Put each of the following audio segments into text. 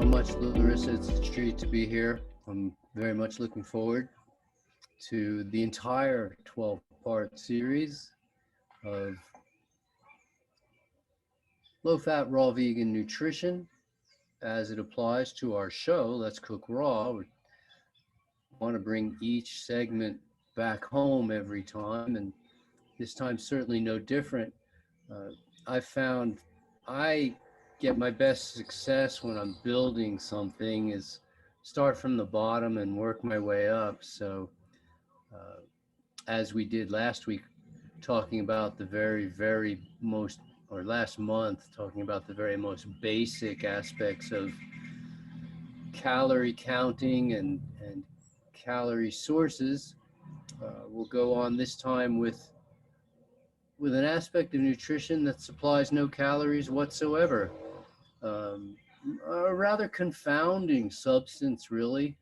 so much, Larissa. It's a treat to be here. I'm very much looking forward to the entire 12-part series of low-fat, raw vegan nutrition as it applies to our show, Let's Cook Raw. We want to bring each segment back home every time, and this time certainly no different. I found I get my best success when I'm building something is start from the bottom and work my way up. So as we did last week, talking about the very most, or last month, talking about the very most basic aspects of calorie counting and calorie sources, we'll go on this time with an aspect of nutrition that supplies no calories whatsoever. A rather confounding substance, really,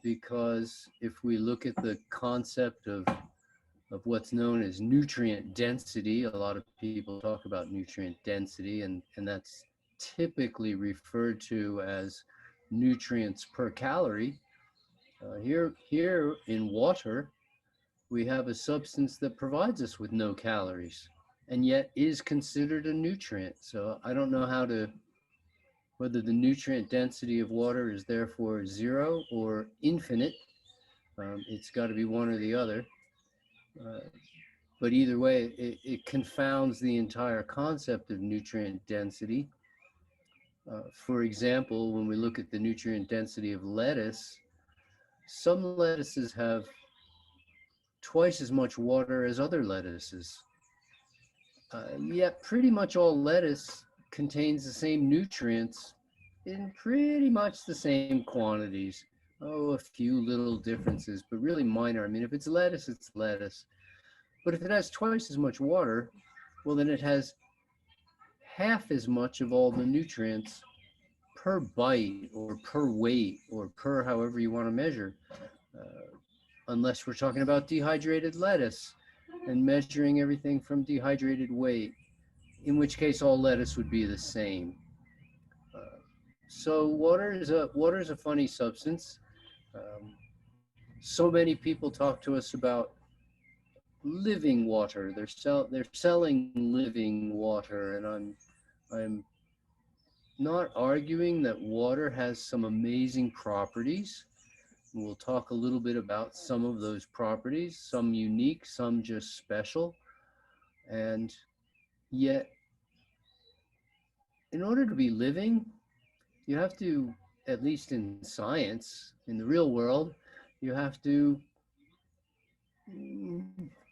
because if we look at the concept of what's known as nutrient density, a lot of people talk about nutrient density, and that's typically referred to as nutrients per calorie. Here in water, we have a substance that provides us with no calories and yet is considered a nutrient. So I don't know whether the nutrient density of water is therefore zero or infinite. It's got to be one or the other. But either way, it confounds the entire concept of nutrient density. For example, when we look at the nutrient density of lettuce, some lettuces have twice as much water as other lettuces. Yet pretty much all lettuce contains the same nutrients in pretty much the same quantities. Oh, a few little differences, but really minor. I mean, if it's lettuce, it's lettuce. But if it has twice as much water, well, then it has half as much of all the nutrients per bite or per weight or per however you want to measure. Unless we're talking about dehydrated lettuce and measuring everything from dehydrated weight, in which case all lettuce would be the same. So water is a funny substance. So many people talk to us about living water. They're selling living water, and I'm not arguing that water has some amazing properties. We'll talk a little bit about some of those properties, some unique, some just special. And yet, in order to be living, you have to, at least in science, in the real world, you have to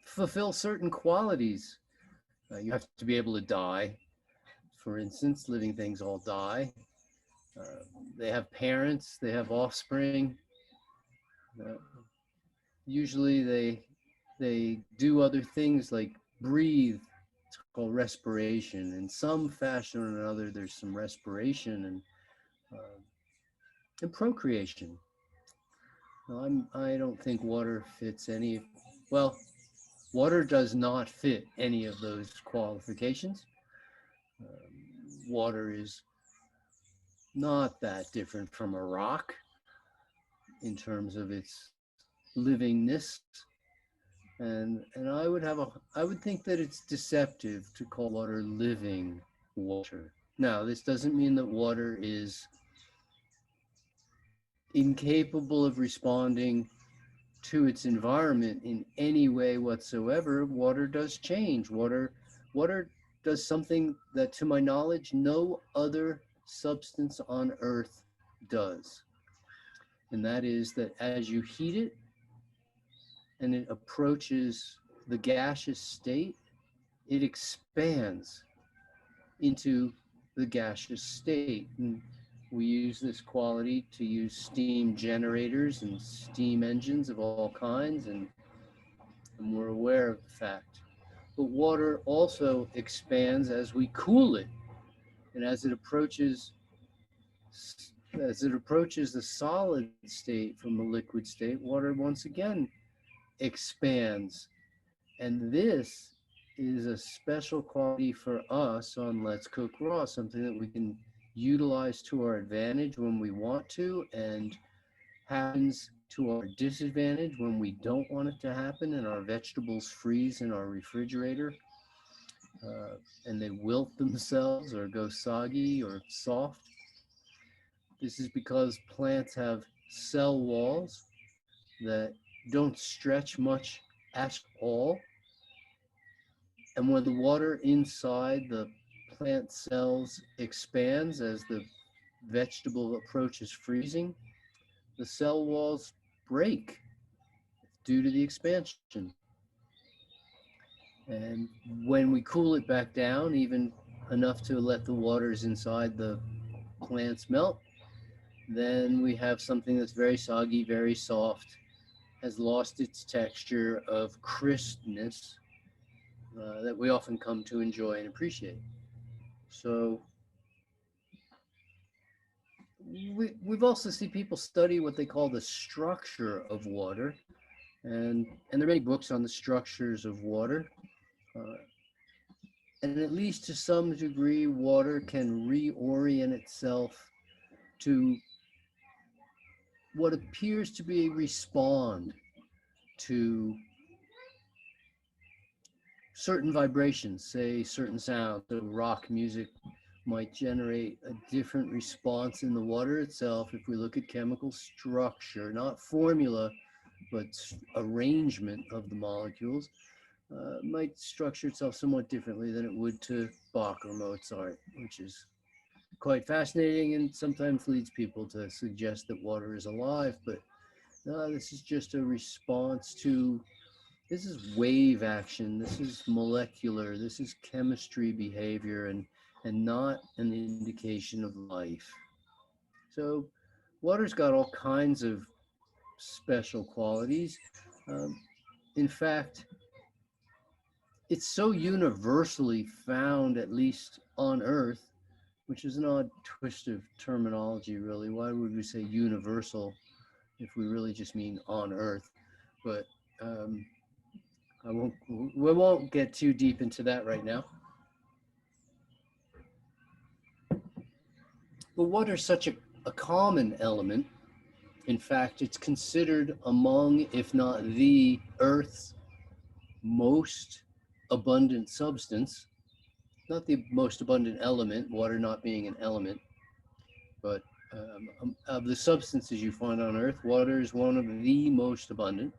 fulfill certain qualities. You have to be able to die. For instance, living things all die. They have parents, they have offspring. Usually they do other things like breathe. It's called respiration. In some fashion or another, there's some respiration and procreation. Now, I don't think water fits any. Well, water does not fit any of those qualifications. Water is not that different from a rock in terms of its livingness. And I would think that it's deceptive to call water living water. Now, this doesn't mean that water is incapable of responding to its environment in any way whatsoever. Water does change. Water does something that, to my knowledge, no other substance on earth does. And that is that as you heat it and it approaches the gaseous state, it expands into the gaseous state. And we use this quality to use steam generators and steam engines of all kinds, and we're aware of the fact. But water also expands as we cool it, and as it approaches the solid state from the liquid state, water once again expands. And this is a special quality for us on Let's Cook Raw, something that we can utilized to our advantage when we want to, and happens to our disadvantage when we don't want it to happen, and our vegetables freeze in our refrigerator, uh, and they wilt themselves or go soggy or soft. This is because plants have cell walls that don't stretch much at all. And when the water inside the plant cells expands as the vegetable approaches freezing, the cell walls break due to the expansion. And when we cool it back down, even enough to let the waters inside the plants melt, then we have something that's very soggy, very soft, has lost its texture of crispness that we often come to enjoy and appreciate. So we've also seen people study what they call the structure of water, and there are many books on the structures of water. Uh, and at least to some degree, water can reorient itself to what appears to be a respond to certain vibrations, say certain sounds. So rock music might generate a different response in the water itself if we look at chemical structure, not formula, but arrangement of the molecules. Might structure itself somewhat differently than it would to Bach or Mozart, which is quite fascinating and sometimes leads people to suggest that water is alive. But no, this is just a response to, this is wave action, this is molecular, this is chemistry behavior, and not an indication of life. So water's got all kinds of special qualities. Um, in fact, it's so universally found, at least on Earth, which is an odd twist of terminology, really. Why would we say universal if we really just mean on Earth? But um, we won't get too deep into that right now. But water is such a common element. In fact, it's considered among, if not the Earth's most abundant substance. Not the most abundant element, water not being an element, but of the substances you find on Earth, water is one of the most abundant.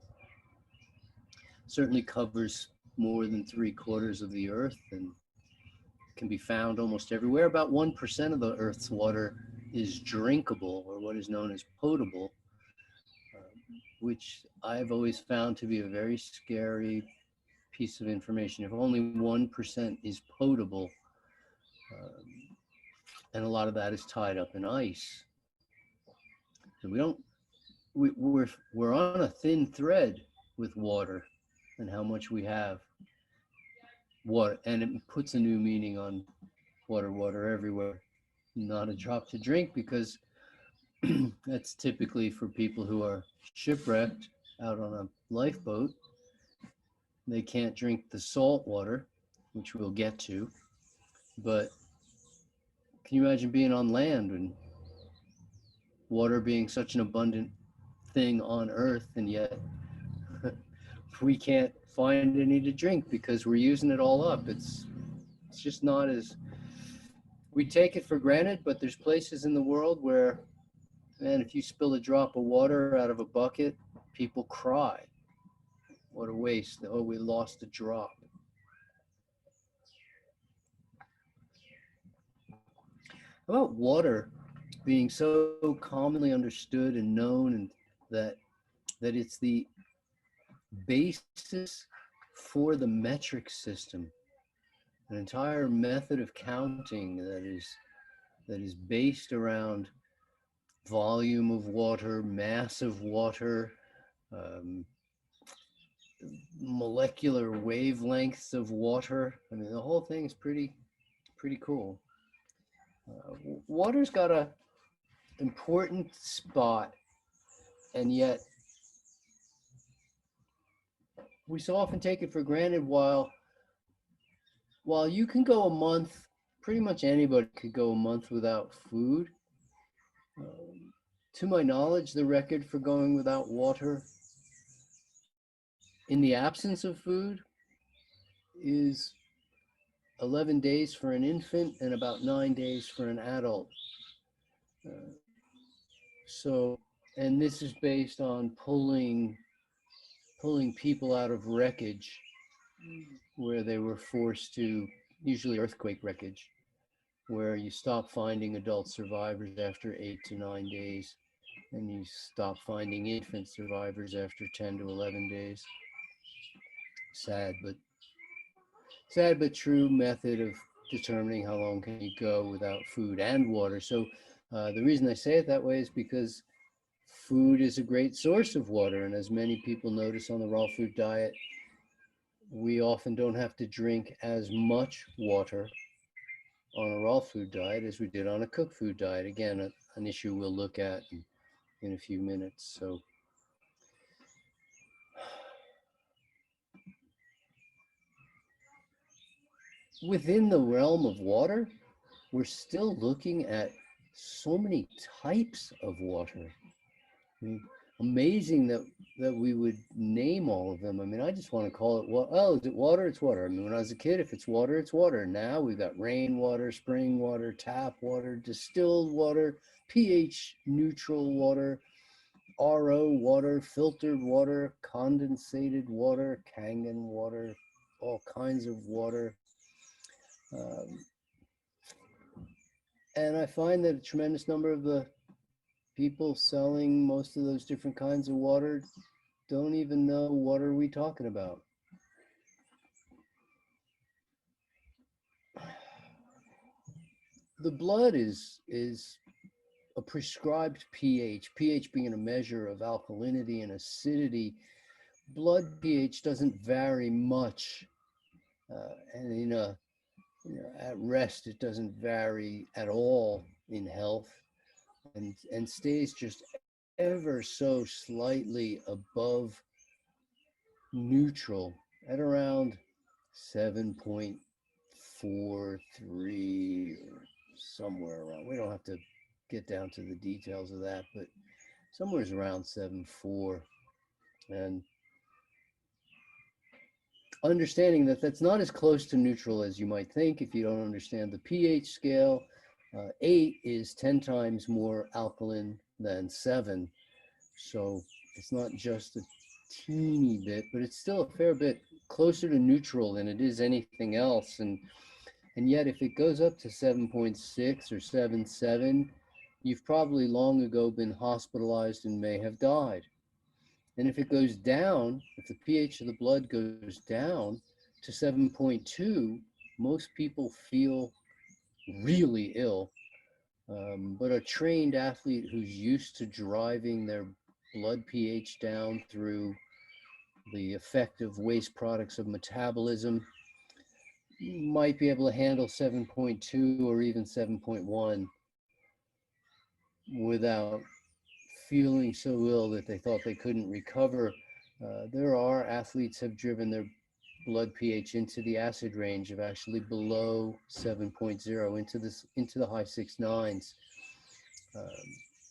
Certainly covers more than 3/4 of the Earth and can be found almost everywhere. About 1% of the Earth's water is drinkable, or what is known as potable, which I've always found to be a very scary piece of information. If only 1% is potable, um, and a lot of that is tied up in ice. So we're on a thin thread with water and how much we have water, and it puts a new meaning on water everywhere. Not a drop to drink, because that's typically for people who are shipwrecked out on a lifeboat. They can't drink the salt water, which we'll get to. But can you imagine being on land and water being such an abundant thing on Earth, and yet we can't find any to drink because we're using it all up? It's just not as, we take it for granted, but there's places in the world where, man, if you spill a drop of water out of a bucket, people cry. What a waste. Oh, we lost a drop. How about water being so commonly understood and known, and that it's the basis for the metric system, an entire method of counting that is based around volume of water, mass of water, um, molecular wavelengths of water. I mean, the whole thing is pretty cool. Water's got a important spot, and yet we so often take it for granted. While you can go a month pretty much anybody could go a month without food. Um, to my knowledge, the record for going without water in the absence of food is 11 days for an infant and about 9 days for an adult. Uh, so, and this is based on pulling people out of wreckage where they were forced to, usually earthquake wreckage, where you stop finding adult survivors after 8 to 9 days, and you stop finding infant survivors after 10 to 11 days. Sad, but sad but true method of determining how long can you go without food and water. So the reason I say it that way is because food is a great source of water, and as many people notice on the raw food diet, we often don't have to drink as much water on a raw food diet as we did on a cooked food diet. Again, an issue we'll look at in a few minutes. So within the realm of water, we're still looking at so many types of water. I mean, amazing that we would name all of them. I mean, I just want to call it what? Oh, is it water? It's water. I mean, when I was a kid, if it's water, it's water. Now we've got rainwater, spring water, tap water, distilled water, pH neutral water, RO water, filtered water, condensated water, Kangen water, all kinds of water. Um, and I find that a tremendous number of the people selling most of those different kinds of water don't even know what are we talking about. The blood is a prescribed pH, pH being a measure of alkalinity and acidity. Blood pH doesn't vary much, and at rest it doesn't vary at all in health, and stays just ever so slightly above neutral at around 7.43 or somewhere around. We don't have to get down to the details of that, but somewhere around 7.4. And understanding that that's not as close to neutral as you might think if you don't understand the pH scale. 8 is 10 times more alkaline than 7. So it's not just a teeny bit, but it's still a fair bit closer to neutral than it is anything else. And yet if it goes up to 7.6 or 7.7, you've probably long ago been hospitalized and may have died. And if it goes down, if the pH of the blood goes down to 7.2, most people feel really ill. But a trained athlete who's used to driving their blood pH down through the effective waste products of metabolism might be able to handle 7.2 or even 7.1 without feeling so ill that they thought they couldn't recover. There are athletes have driven their blood pH into the acid range of actually below 7.0 into the high 6.9s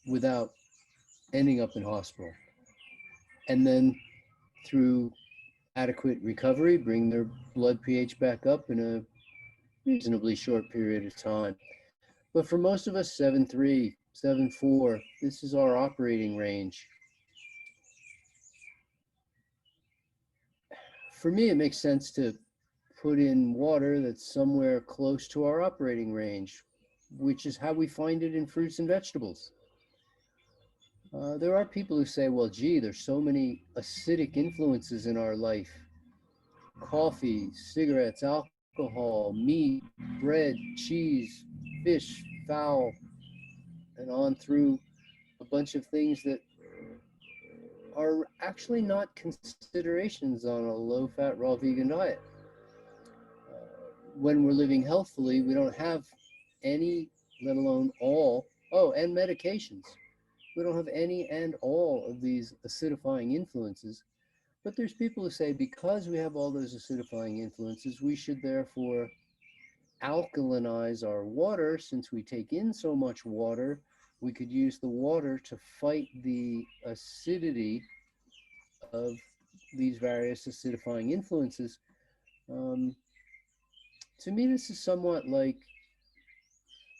without ending up in hospital. And then through adequate recovery, bring their blood pH back up in a reasonably short period of time. But for most of us, 7.3, 7.4, this is our operating range. For me, it makes sense to put in water that's somewhere close to our operating range, which is how we find it in fruits and vegetables. There are people who say, well, gee, there's so many acidic influences in our life. Coffee, cigarettes, alcohol, meat, bread, cheese, fish, fowl, and on through a bunch of things that are actually not considerations on a low-fat, raw vegan diet. When we're living healthfully, we don't have any, let alone all, and medications. We don't have any and all of these acidifying influences. But there's people who say because we have all those acidifying influences, we should therefore alkalinize our water, since we take in so much water, we could use the water to fight the acidity of these various acidifying influences. Um, to me, this is somewhat like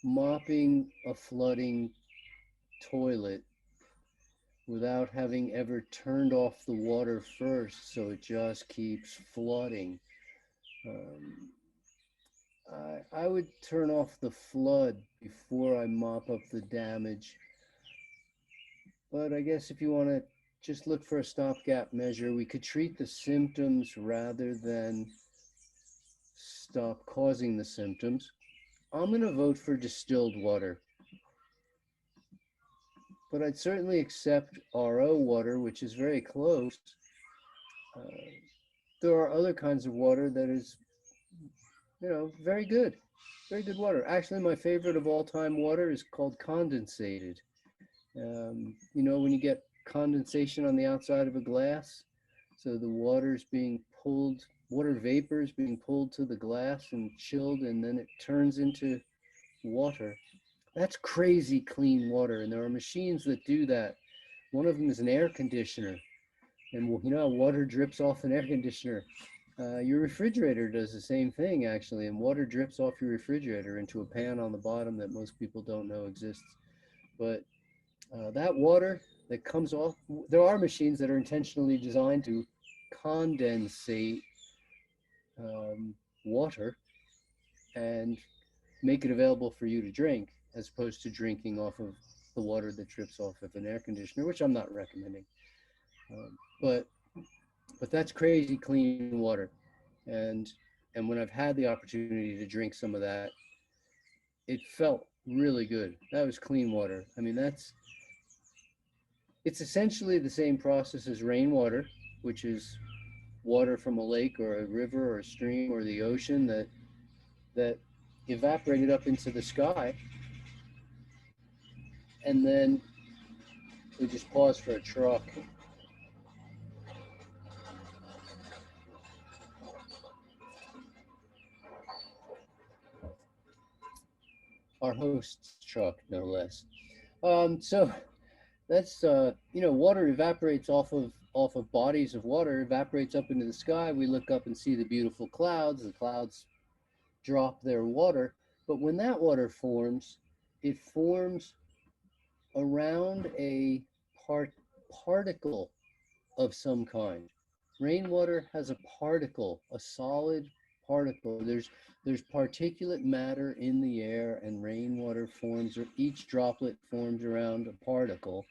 mopping a flooding toilet without having ever turned off the water first, so it just keeps flooding. Um, I would turn off the flood before I mop up the damage. But I guess if you want to just look for a stopgap measure, we could treat the symptoms rather than stop causing the symptoms. I'm going to vote for distilled water, but I'd certainly accept RO water, which is very close. Uh, there are other kinds of water that is, very good. Very good water. Actually, my favorite of all time water is called condensated. When you get condensation on the outside of a glass, so the water's being pulled, water vapor is being pulled to the glass and chilled, and then it turns into water. That's crazy clean water, and there are machines that do that. One of them is an air conditioner, and you know how water drips off an air conditioner. Your refrigerator does the same thing, actually, and water drips off your refrigerator into a pan on the bottom that most people don't know exists. But that water that comes off, there are machines that are intentionally designed to condensate water and make it available for you to drink, as opposed to drinking off of the water that drips off of an air conditioner, which I'm not recommending. Um, but but that's crazy clean water, and and when I've had the opportunity to drink some of that, it felt really good. That was clean water. I mean, it's essentially the same process as rainwater, which is water from a lake or a river or a stream or the ocean that evaporated up into the sky, and then we just pause for a truck. Our host's truck, no less. So that's water evaporates off of bodies of water, evaporates up into the sky. We look up and see the beautiful clouds. The clouds drop their water, but when that water forms, it forms around a particle of some kind. Rainwater has a particle, a solid particle. There's particulate matter in the air, and rainwater forms, or each droplet forms around a particle.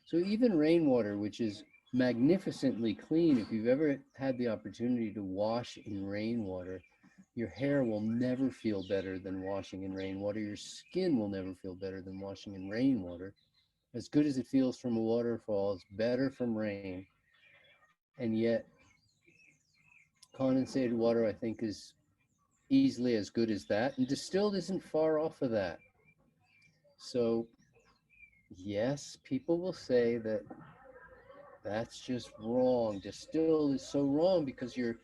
So even rainwater, which is magnificently clean, if you've ever had the opportunity to wash in rainwater, your hair will never feel better than washing in rainwater. Your skin will never feel better than washing in rainwater. As good as it feels from a waterfall, it's better from rain. And yet, condensated water, I think, is easily as good as that. And distilled isn't far off of that. So, yes, people will say that that's just wrong. Distilled is so wrong because you're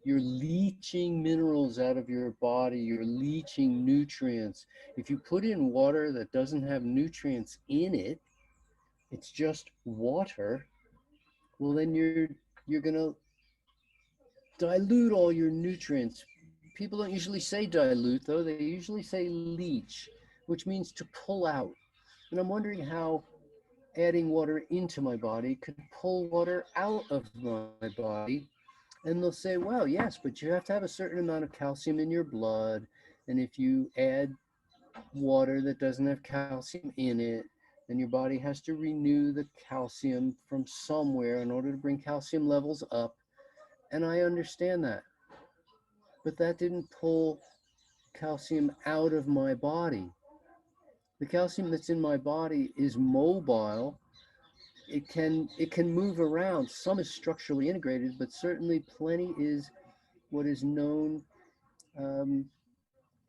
you're leaching minerals out of your body, you're leaching nutrients. If you put in water that doesn't have nutrients in it, it's just water, well then you're going to dilute all your nutrients. People don't usually say dilute, though. They usually say leach, which means to pull out. And I'm wondering how adding water into my body could pull water out of my body. And they'll say, well, yes, but you have to have a certain amount of calcium in your blood. And if you add water that doesn't have calcium in it, then your body has to renew the calcium from somewhere in order to bring calcium levels up. And I understand that. But that didn't pull calcium out of my body. The calcium that's in my body is mobile. It can move around. Some is structurally integrated, but certainly plenty is what is known, um,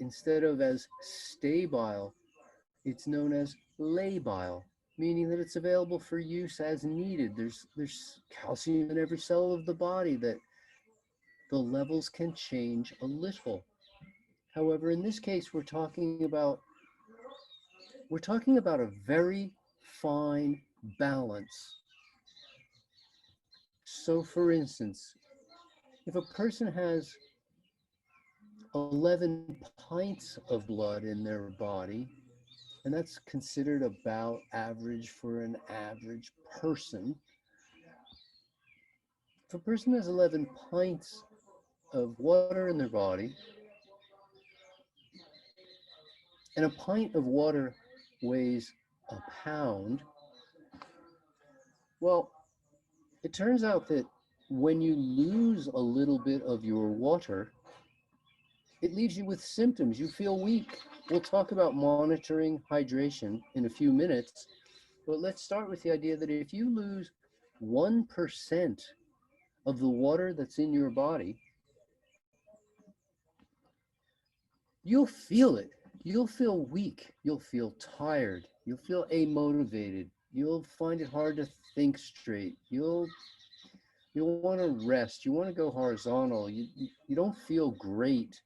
instead of as stabile, it's known as labile, meaning that it's available for use as needed. There's calcium in every cell of the body that the levels can change a little. However, in this case, we're talking about a very fine balance. So for instance, if a person has 11 pints of blood in their body, and that's considered about average for an average person. If a person has 11 pints of water in their body, and a pint of water weighs a pound, well, it turns out that when you lose a little bit of your water, it leaves you with symptoms. You feel weak. We'll talk about monitoring hydration in a few minutes, but let's start with the idea that if you lose 1% of the water that's in your body, you'll feel it. You'll feel weak. You'll feel tired. You'll feel amotivated. You'll find it hard to think straight. You'll want to rest. You want to go horizontal. You don't feel great.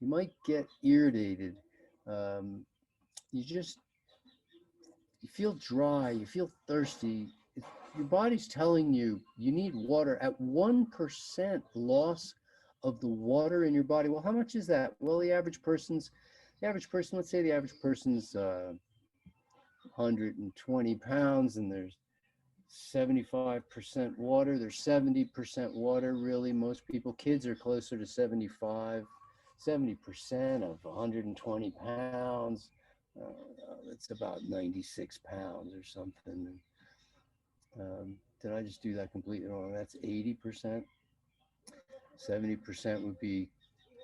You might get irritated. Um, you just you feel dry. You feel thirsty. Your body's telling you you need water. At 1% loss of the water in your body, well, how much is that? Well, the average person, let's say the average person's 120 pounds, and there's 75% water. There's 70% water, really. Most people, kids are closer to 70% of 120 pounds. It's about 96 pounds or something. Did I just do that completely wrong? That's 80%. 70% would be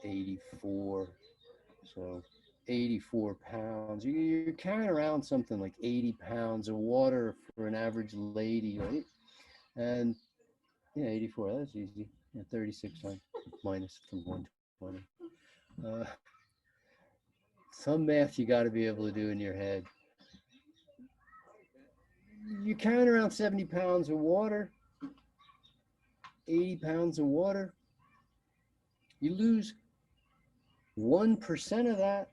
84. So 84 pounds. You're carrying around something like 80 pounds of water for an average lady, right? And yeah, 84, that's easy. Yeah, 36 minus from 120. Uh, some math you got to be able to do in your head. You're carrying around 70 pounds of water, 80 pounds of water. You lose 1% of that.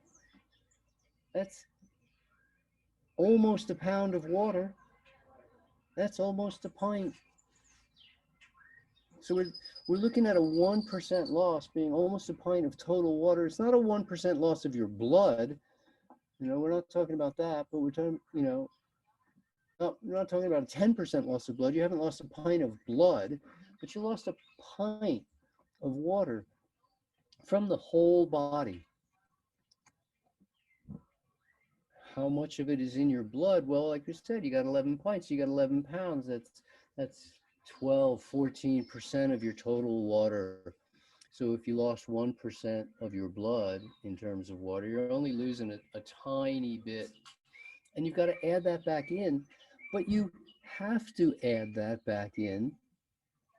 That's almost a pound of water. That's almost a pint. So we're looking at a 1% loss being almost a pint of total water. It's not a 1% loss of your blood. We're not talking about that, but we're talking, we're not talking about a 10% loss of blood. You haven't lost a pint of blood, but you lost a pint of water from the whole body. How much of it is in your blood? Well, like you said, you got 11 pints, you got 11 pounds. That's 12, 14% of your total water. So if you lost 1% of your blood in terms of water, you're only losing a tiny bit. And you've got to add that back in, but you have to add that back in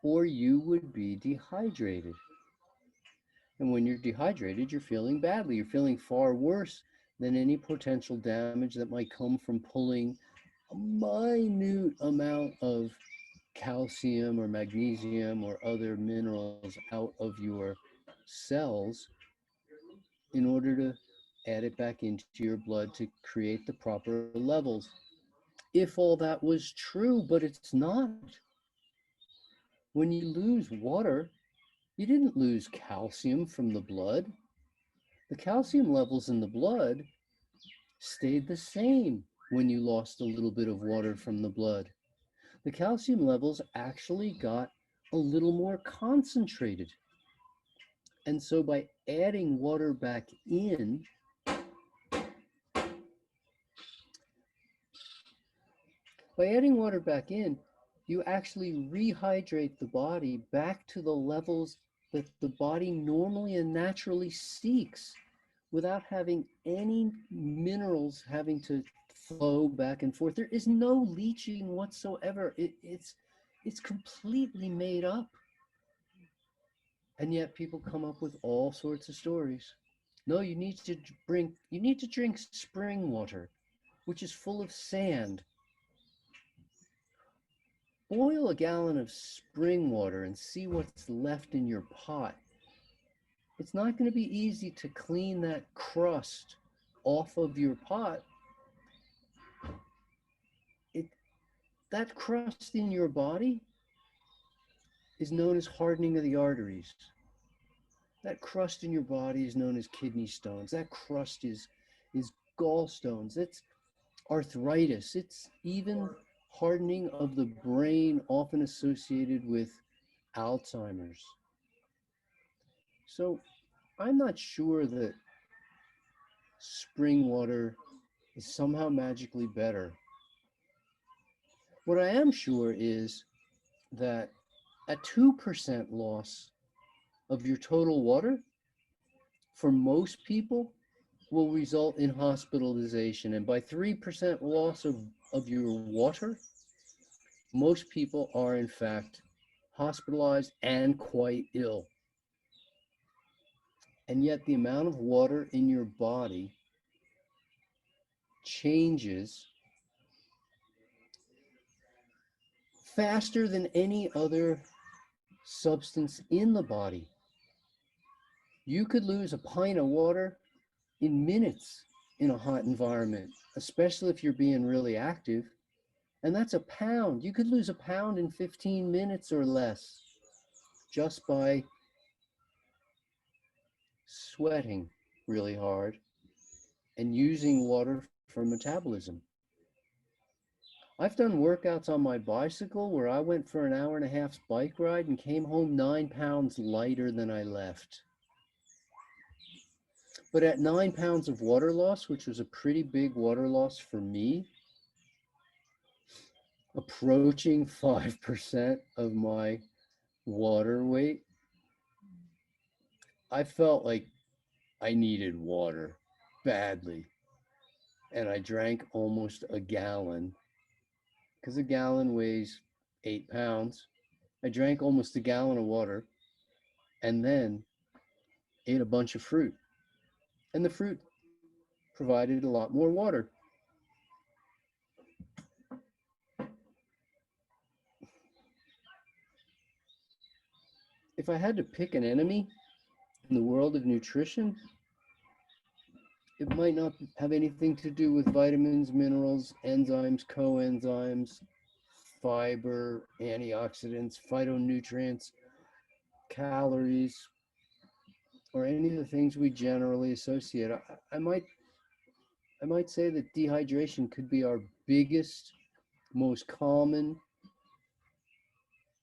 or you would be dehydrated. And when you're dehydrated, you're feeling badly. You're feeling far worse than any potential damage that might come from pulling a minute amount of calcium or magnesium or other minerals out of your cells in order to add it back into your blood to create the proper levels. If all that was true, but it's not. When you lose water, you didn't lose calcium from the blood. The calcium levels in the blood stayed the same when you lost a little bit of water from the blood. The calcium levels actually got a little more concentrated. And so by adding water back in, you actually rehydrate the body back to the levels that the body normally and naturally seeks without having any minerals having to flow back and forth. There is no leaching whatsoever. It's completely made up. And yet people come up with all sorts of stories. No, you need to drink spring water, which is full of sand. Boil a gallon of spring water and see what's left in your pot. it's not going to be easy to clean that crust off of your pot. It, that crust in your body is known as hardening of the arteries. That crust in your body is known as kidney stones. That crust is gallstones. It's arthritis. It's even hardening of the brain, often associated with Alzheimer's. So I'm not sure that spring water is somehow magically better. What I am sure is that a 2% loss of your total water for most people will result in hospitalization. And by 3% loss of your water, most people are in fact hospitalized and quite ill. And yet the amount of water in your body changes faster than any other substance in the body. You could lose a pint of water in minutes in a hot environment, especially if you're being really active. And that's a pound. You could lose a pound in 15 minutes or less just by sweating really hard and using water for metabolism. I've done workouts on my bicycle where I went for an hour and a half's bike ride and came home 9 pounds lighter than I left. But at 9 pounds of water loss, which was a pretty big water loss for me, approaching 5% of my water weight, I felt like I needed water badly. And I drank almost a gallon because a gallon weighs 8 pounds. I drank almost a gallon of water and then ate a bunch of fruit. And the fruit provided a lot more water. If I had to pick an enemy in the world of nutrition, it might not have anything to do with vitamins, minerals, enzymes, coenzymes, fiber, antioxidants, phytonutrients, calories, or any of the things we generally associate. I might say that dehydration could be our biggest, most common,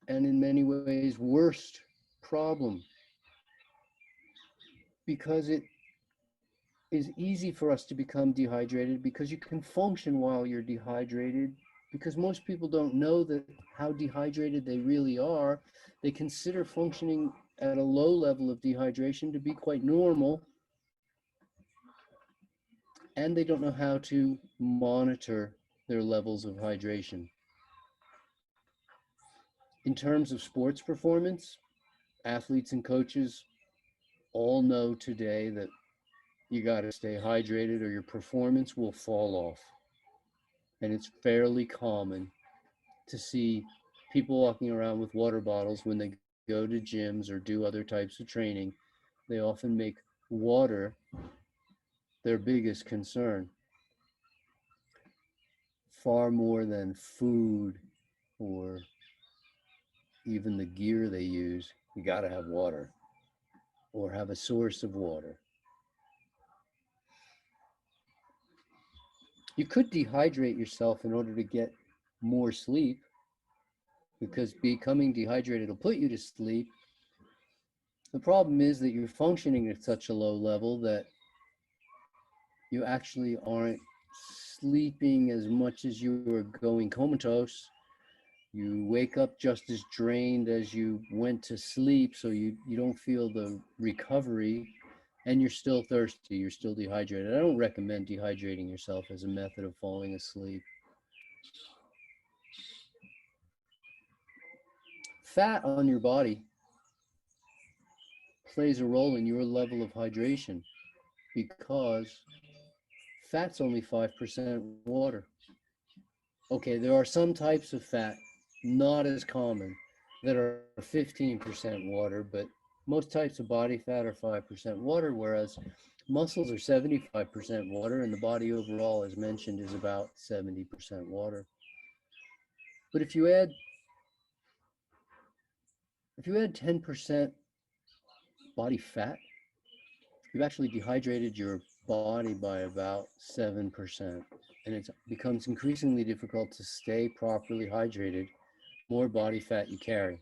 and in many ways worst problem, because it is easy for us to become dehydrated because you can function while you're dehydrated, because most people don't know that how dehydrated they really are. They consider functioning at a low level of dehydration to be quite normal, and they don't know how to monitor their levels of hydration. In terms of sports performance, athletes and coaches all know today that you got to stay hydrated or your performance will fall off. And it's fairly common to see people walking around with water bottles when they go to gyms or do other types of training. They often make water their biggest concern, far more than food or even the gear they use. You got to have water or have a source of water. You could dehydrate yourself in order to get more sleep, because becoming dehydrated will put you to sleep. The problem is that you're functioning at such a low level that you actually aren't sleeping as much as you are going comatose. You wake up just as drained as you went to sleep, so you don't feel the recovery, and you're still thirsty, you're still dehydrated. I don't recommend dehydrating yourself as a method of falling asleep. Fat on your body plays a role in your level of hydration because fat's only 5% water. Okay, there are some types of fat, not as common, that are 15% water, but Most types of body fat are 5% water, whereas muscles are 75% water, and the body overall, as mentioned, is about 70% water. But if you add 10% body fat, you've actually dehydrated your body by about 7%. And it becomes increasingly difficult to stay properly hydrated the more body fat you carry.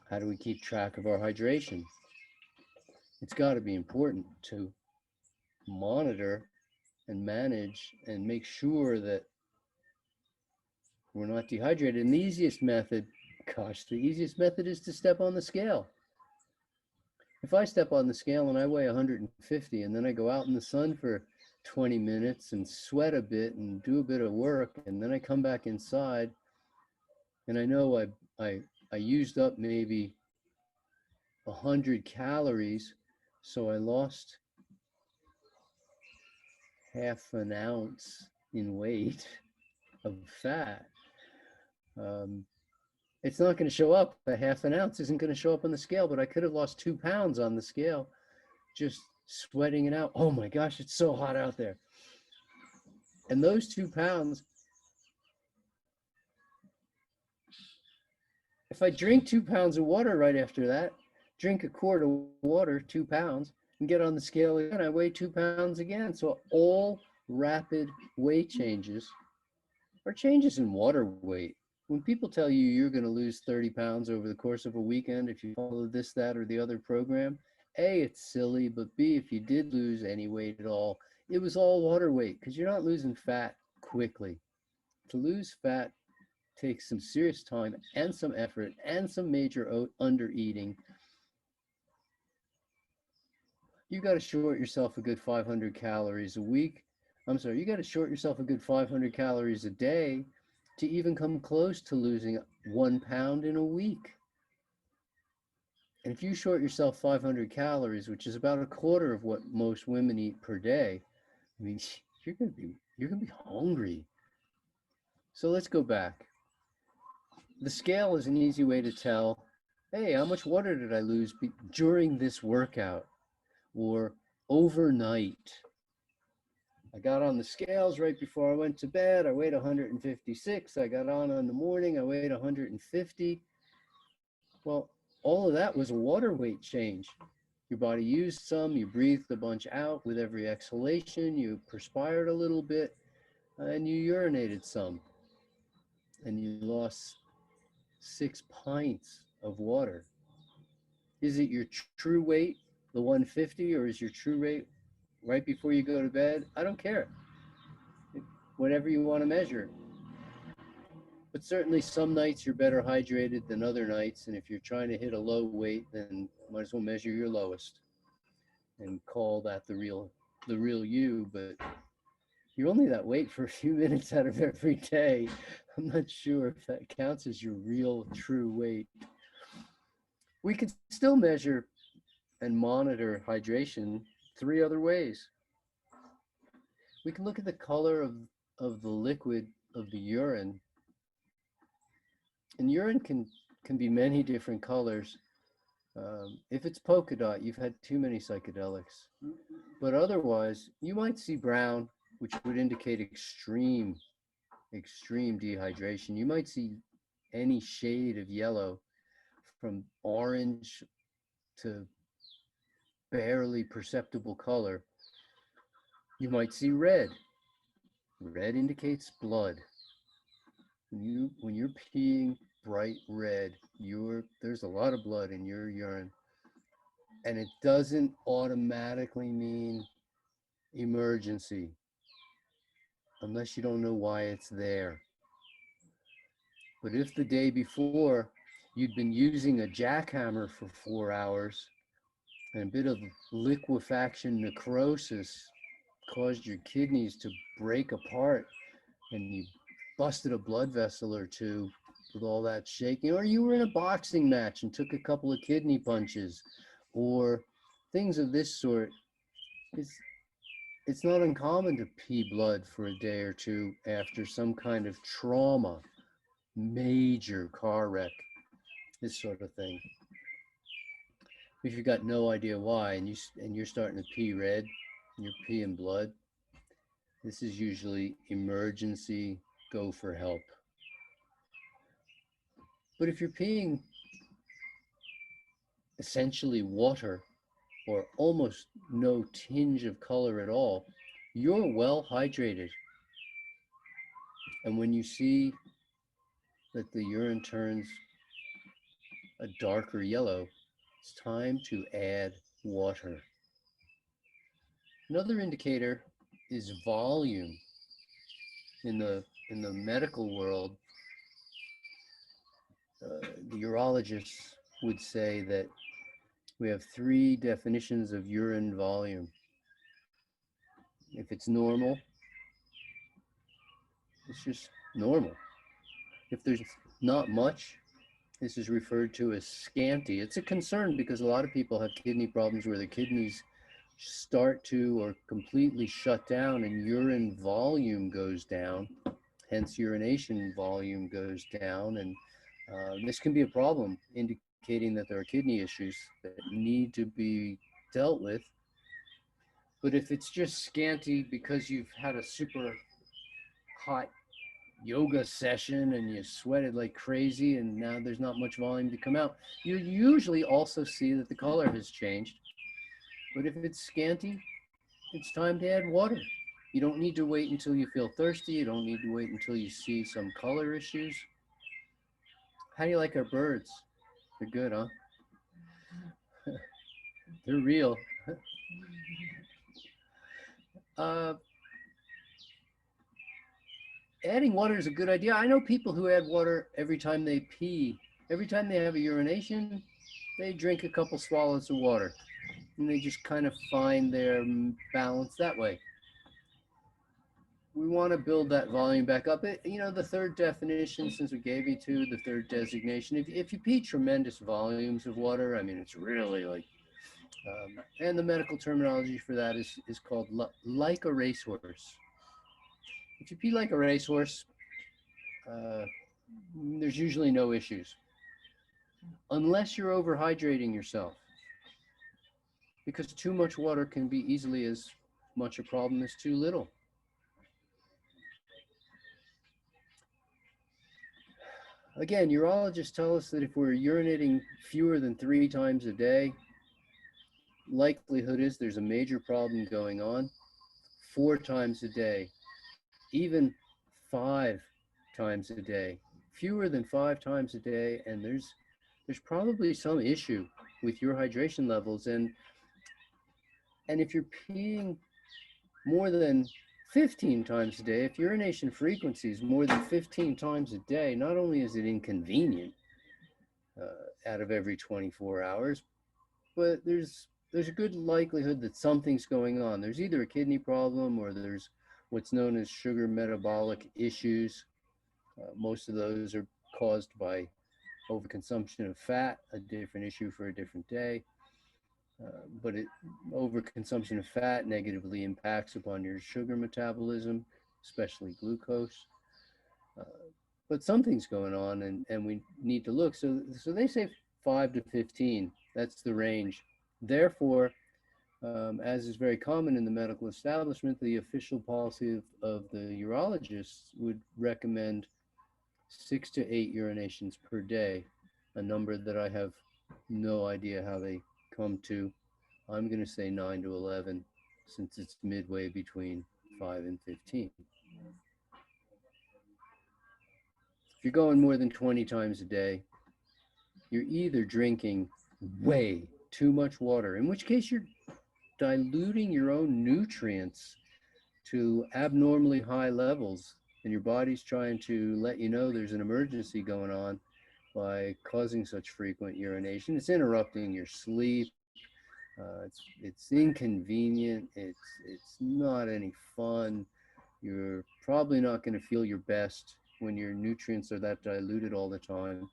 How do we keep track of our hydration? It's got to be important to monitor and manage and make sure that we're not dehydrated. And the easiest method, the easiest method is to step on the scale. If I step on the scale and I weigh 150 and then I go out in the sun for 20 minutes and sweat a bit and do a bit of work, and then I come back inside and I know I used up maybe 100 calories, so I lost half an ounce in weight of fat. Um, it's not going to show up. A half an ounce isn't going to show up on the scale, but I could have lost 2 pounds on the scale just sweating it out. Oh my gosh, it's so hot out there. And those 2 pounds, if I drink 2 pounds of water right after that, drink a quart of water, 2 pounds, and get on the scale again, I weigh 2 pounds again. So all rapid weight changes are changes in water weight. When people tell you you're going to lose 30 pounds over the course of a weekend if you follow this, that, or the other program, A, it's silly, but B, if you did lose any weight at all, it was all water weight because you're not losing fat quickly. To lose fat takes some serious time and some effort and some major under eating. You got to short yourself a good 500 calories a week. I'm sorry, you got to short yourself a good 500 calories a day to even come close to losing 1 pound in a week. And if you short yourself 500 calories, which is about a quarter of what most women eat per day, I mean, you're gonna be hungry. So let's go back. The scale is an easy way to tell, hey, how much water did I lose during this workout or overnight? I got on the scales right before I went to bed. I weighed 156. I got on in the morning. I weighed 150. Well, all of that was a water weight change. Your body used some, you breathed a bunch out with every exhalation, you perspired a little bit, and you urinated some. And you lost 6 pints of water. Is it your true weight, the 150, or is your true weight right before you go to bed? I don't care. Whatever you want to measure. But certainly some nights you're better hydrated than other nights. And if you're trying to hit a low weight, then might as well measure your lowest and call that the real you. But you're only that weight for a few minutes out of every day. I'm not sure if that counts as your real true weight. We can still measure and monitor hydration 3 other ways. We can look at the color of the liquid of the urine. And urine can be many different colors. If it's polka dot, you've had too many psychedelics. But otherwise, you might see brown, which would indicate extreme dehydration. You might see any shade of yellow from orange to barely perceptible color. You might see red. Red indicates blood. When you're peeing bright red, there's a lot of blood in your urine. And it doesn't automatically mean emergency unless you don't know why it's there. But if the day before you'd been using a jackhammer for 4 hours and a bit of liquefaction necrosis caused your kidneys to break apart and you busted a blood vessel or two with all that shaking, or you were in a boxing match and took a couple of kidney punches, or things of this sort, it's not uncommon to pee blood for a day or two after some kind of trauma, major car wreck. this sort of thing. If you've got no idea why and you're starting to pee red, you're peeing blood, this is usually emergency, go for help. But if you're peeing essentially water or almost no tinge of color at all, you're well hydrated. And when you see that the urine turns a darker yellow, it's time to add water. Another indicator is volume. In the medical world, the urologists would say that we have three definitions of urine volume. If it's normal, it's just normal. If there's not much, this is referred to as scanty. It's a concern because a lot of people have kidney problems where the kidneys start to or completely shut down and urine volume goes down, hence urination volume goes down, and this can be a problem, indicating that there are kidney issues that need to be dealt with. But if it's just scanty because you've had a super hot yoga session and you sweated like crazy and now there's not much volume to come out, you usually also see that the color has changed. But if it's scanty, it's time to add water. You don't need to wait until you feel thirsty. You don't need to wait until you see some color issues. How do you like our birds? They're good, huh? They're real. uh, Adding water is a good idea. I know people who add water every time they pee. Every time they have a urination, they drink a couple swallows of water. And they just kind of find their balance that way. We want to build that volume back up. The third definition, since we gave you two, the third designation, if you pee tremendous volumes of water, I mean, it's really like, and the medical terminology for that is called like a racehorse. If you pee like a racehorse, uh, there's usually no issues, unless you're overhydrating yourself, because too much water can be easily as much a problem as too little. Again, urologists tell us that if we're urinating fewer than 3 times a day, likelihood is there's a major problem going on. 4 times a day, even 5 times a day, fewer than 5 times a day, and there's probably some issue with your hydration levels. And if you're peeing more than 15 times a day, if urination frequency is more than 15 times a day, not only is it inconvenient out of every 24 hours, but there's a good likelihood that something's going on. There's either a kidney problem or there's what's known as sugar metabolic issues. Most of those are caused by overconsumption of fat, a different issue for a different day. But overconsumption of fat negatively impacts upon your sugar metabolism, especially glucose. Uh, but something's going on, and we need to look. So they say 5 to 15. That's the range. Therefore, as is very common in the medical establishment, the official policy of the urologists would recommend 6 to 8 urinations per day, a number that I have no idea how they come to. I'm going to say 9 to 11 since it's midway between 5 and 15. If you're going more than 20 times a day, you're either drinking way too much water, in which case you're diluting your own nutrients to abnormally high levels, and your body's trying to let you know there's an emergency going on by causing such frequent urination. It's interrupting your sleep. It's inconvenient. It's not any fun. You're probably not going to feel your best when your nutrients are that diluted all the time.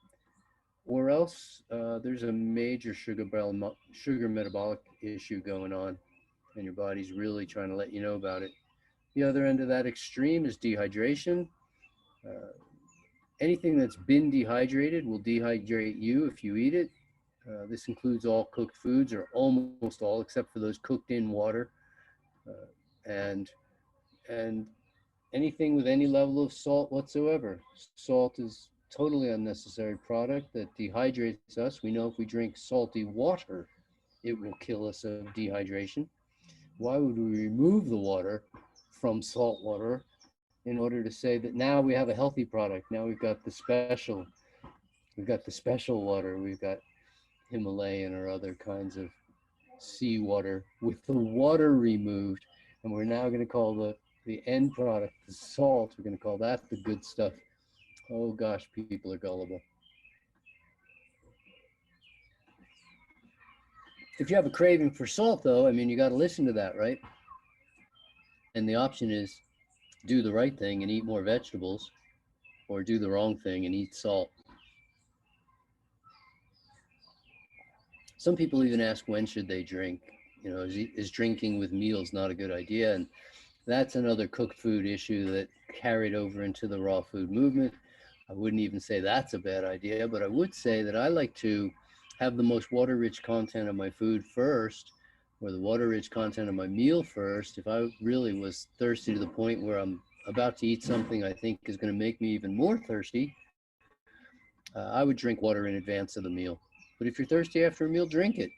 Or else there's a major sugar metabolic issue going on, and your body's really trying to let you know about it. The other end of that extreme is dehydration. Uh, Anything that's been dehydrated will dehydrate you if you eat it. This includes all cooked foods, or almost all, except for those cooked in water, uh, and and anything with any level of salt whatsoever. Salt is totally unnecessary product that dehydrates us. We know if we drink salty water, it will kill us of dehydration. Why would we remove the water from salt water in order to say that now we have a healthy product? Now we've got the special water, we've got Himalayan or other kinds of seawater with the water removed, and we're now going to call the end product, the salt, we're going to call that the good stuff. Oh gosh, people are gullible. If you have a craving for salt, though, I mean, you got to listen to that, right? And the option is do the right thing and eat more vegetables, or do the wrong thing and eat salt. Some people even ask when should they drink. Is drinking with meals not a good idea? And that's another cooked food issue that carried over into the raw food movement. I wouldn't even say that's a bad idea, but I would say that I like to have the most water rich content of my food first, or the water rich content of my meal first. If I really was thirsty to the point where I'm about to eat something I think is going to make me even more thirsty, I would drink water in advance of the meal. But if you're thirsty after a meal, drink it.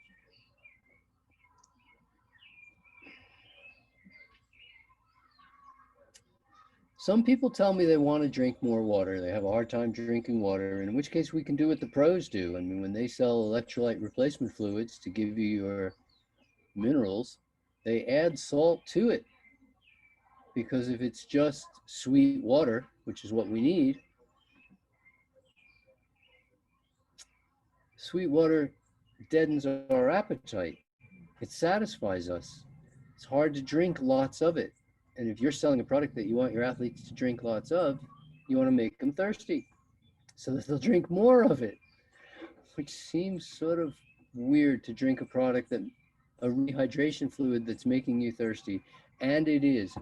Some people tell me they want to drink more water. They have a hard time drinking water, in which case we can do what the pros do. I mean, when they sell electrolyte replacement fluids to give you your minerals, they add salt to it, because if it's just sweet water, which is what we need, sweet water deadens our appetite. It satisfies us. It's hard to drink lots of it. And if you're selling a product that you want your athletes to drink lots of, you want to make them thirsty so that they'll drink more of it, which seems sort of weird to drink a product that a rehydration fluid that's making you thirsty. And it is.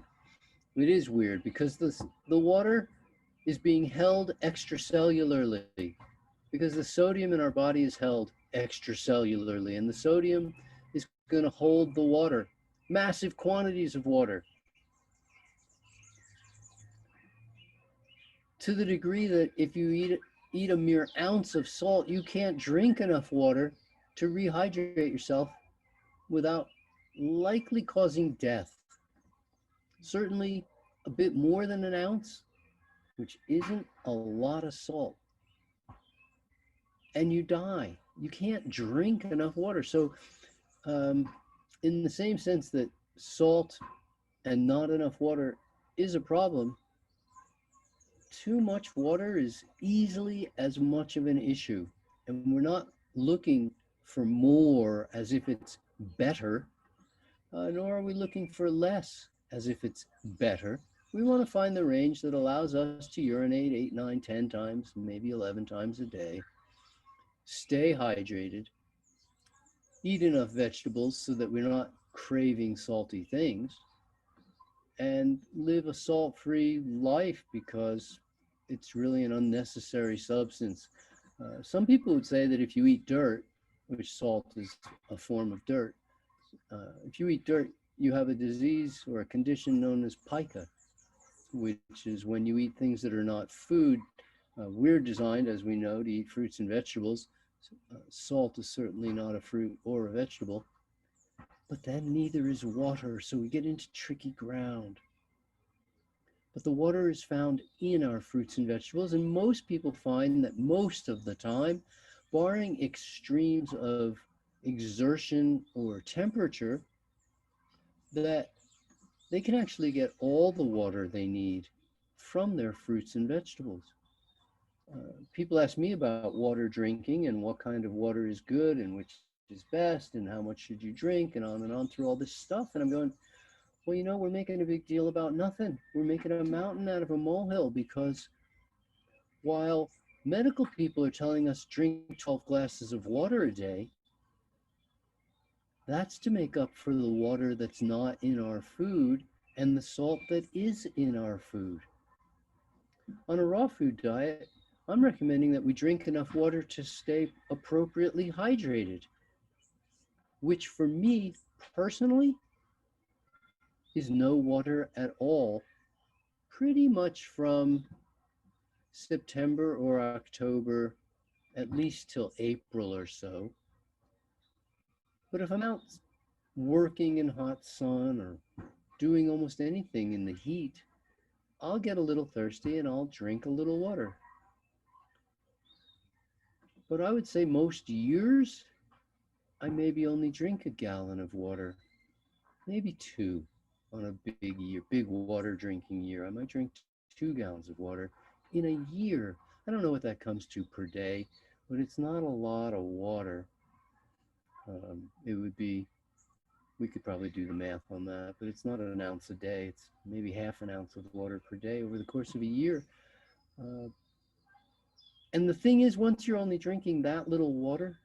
It is weird because the water is being held extracellularly, because the sodium in our body is held extracellularly, and the sodium is going to hold the water, massive quantities of water, to the degree that if you eat a mere ounce of salt, you can't drink enough water to rehydrate yourself without likely causing death. Certainly a bit more than an ounce, which isn't a lot of salt, and you die. You can't drink enough water. So, um, in the same sense that salt and not enough water is a problem, too much water is easily as much of an issue. And we're not looking for more as if it's better, nor are we looking for less as if it's better. We want to find the range that allows us to urinate 8, 9, 10 times, maybe 11 times a day, stay hydrated, eat enough vegetables so that we're not craving salty things, and live a salt free life, because it's really an unnecessary substance. Some people would say that if you eat dirt, which salt is a form of dirt, if you eat dirt, you have a disease or a condition known as pica, which is when you eat things that are not food. We're designed, as we know, to eat fruits and vegetables. Salt is certainly not a fruit or a vegetable, but then neither is water, so we get into tricky ground. But the water is found in our fruits and vegetables, and most people find that most of the time, barring extremes of exertion or temperature, that they can actually get all the water they need from their fruits and vegetables. People ask me about water drinking and what kind of water is good and which is best and how much should you drink and on through all this stuff. And I'm going, well, we're making a big deal about nothing. We're making a mountain out of a molehill, because while medical people are telling us drink 12 glasses of water a day, that's to make up for the water that's not in our food and the salt that is in our food. On a raw food diet, I'm recommending that we drink enough water to stay appropriately hydrated, which for me personally is no water at all, pretty much from September or October, at least till April or so. But if I'm out working in hot sun or doing almost anything in the heat, I'll get a little thirsty and I'll drink a little water. But I would say most years, I maybe only drink a gallon of water, maybe two on a big year, big water drinking year. I might drink 2 gallons of water in a year. I don't know what that comes to per day, but it's not a lot of water. It would be, we could probably do the math on that, but it's not an ounce a day. It's maybe half an ounce of water per day over the course of a year. Uh, and the thing is, once you're only drinking that little water,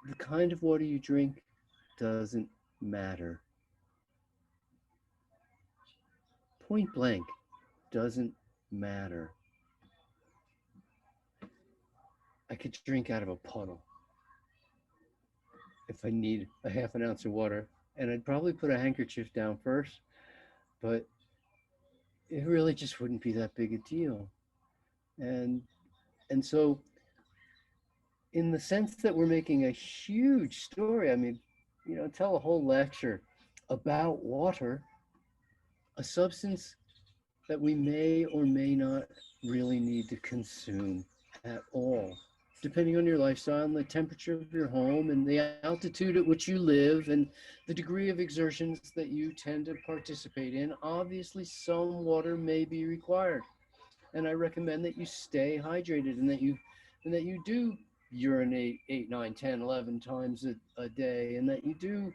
the kind of water you drink doesn't matter. Point blank, doesn't matter. I could drink out of a puddle if I need a half an ounce of water, and I'd probably put a handkerchief down first, but it really just wouldn't be that big a deal. And and so in the sense that we're making a huge story, I mean, tell a whole lecture about water, a substance that we may or may not really need to consume at all, depending on your lifestyle and the temperature of your home and the altitude at which you live and the degree of exertions that you tend to participate in. Obviously, some water may be required. And I recommend that you stay hydrated and that you do urinate 8, 9, 10, 11 times a day, and that you do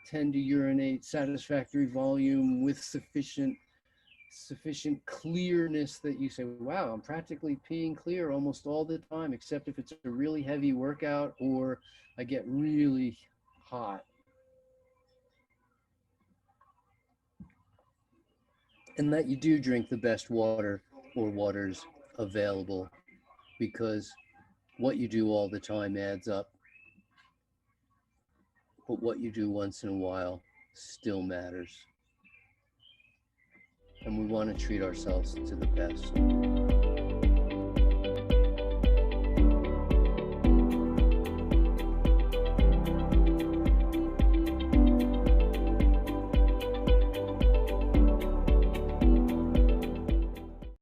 tend to urinate satisfactory volume with sufficient clearness that you say, wow, I'm practically peeing clear almost all the time, except if it's a really heavy workout or I get really hot. And that you do drink the best water or waters available, because what you do all the time adds up, but what you do once in a while still matters. And we want to treat ourselves to the best.